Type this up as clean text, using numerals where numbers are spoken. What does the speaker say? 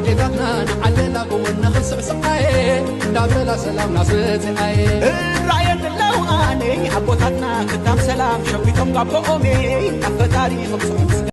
أديتنا نعلنا قونا خلص سقاي دابلا سلام ناس تقاي رايت اللو أني أبوتنا كتاب سلام شويتهم قبل أمي أفتاري خمسة